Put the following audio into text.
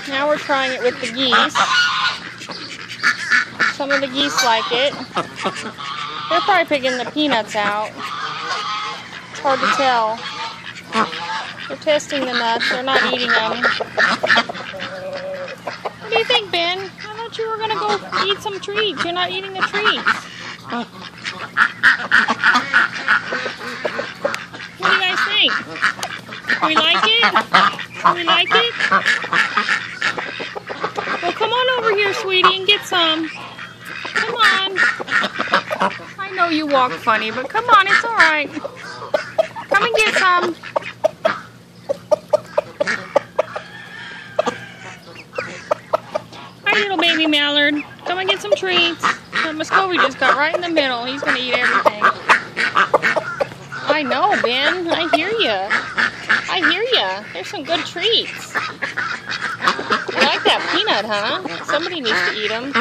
Now we're trying it with the geese. Some of the geese like it. They're probably picking the peanuts out. It's hard to tell. They're testing the nuts. They're not eating them. What do you think, Ben? I thought you were going to go eat some treats. You're not eating the treats. What do you guys think? Do we like it? Do we like it? Well, come on over here, sweetie, and get some. Come on. I know you walk funny, but come on, it's all right. Come and get some. Hi, little baby mallard. Come and get some treats. Muscovy just got right in the middle. He's going to eat everything. I know, Ben. I hear you. I hear you. There's some good treats. You like that peanut, huh? Somebody needs to eat them.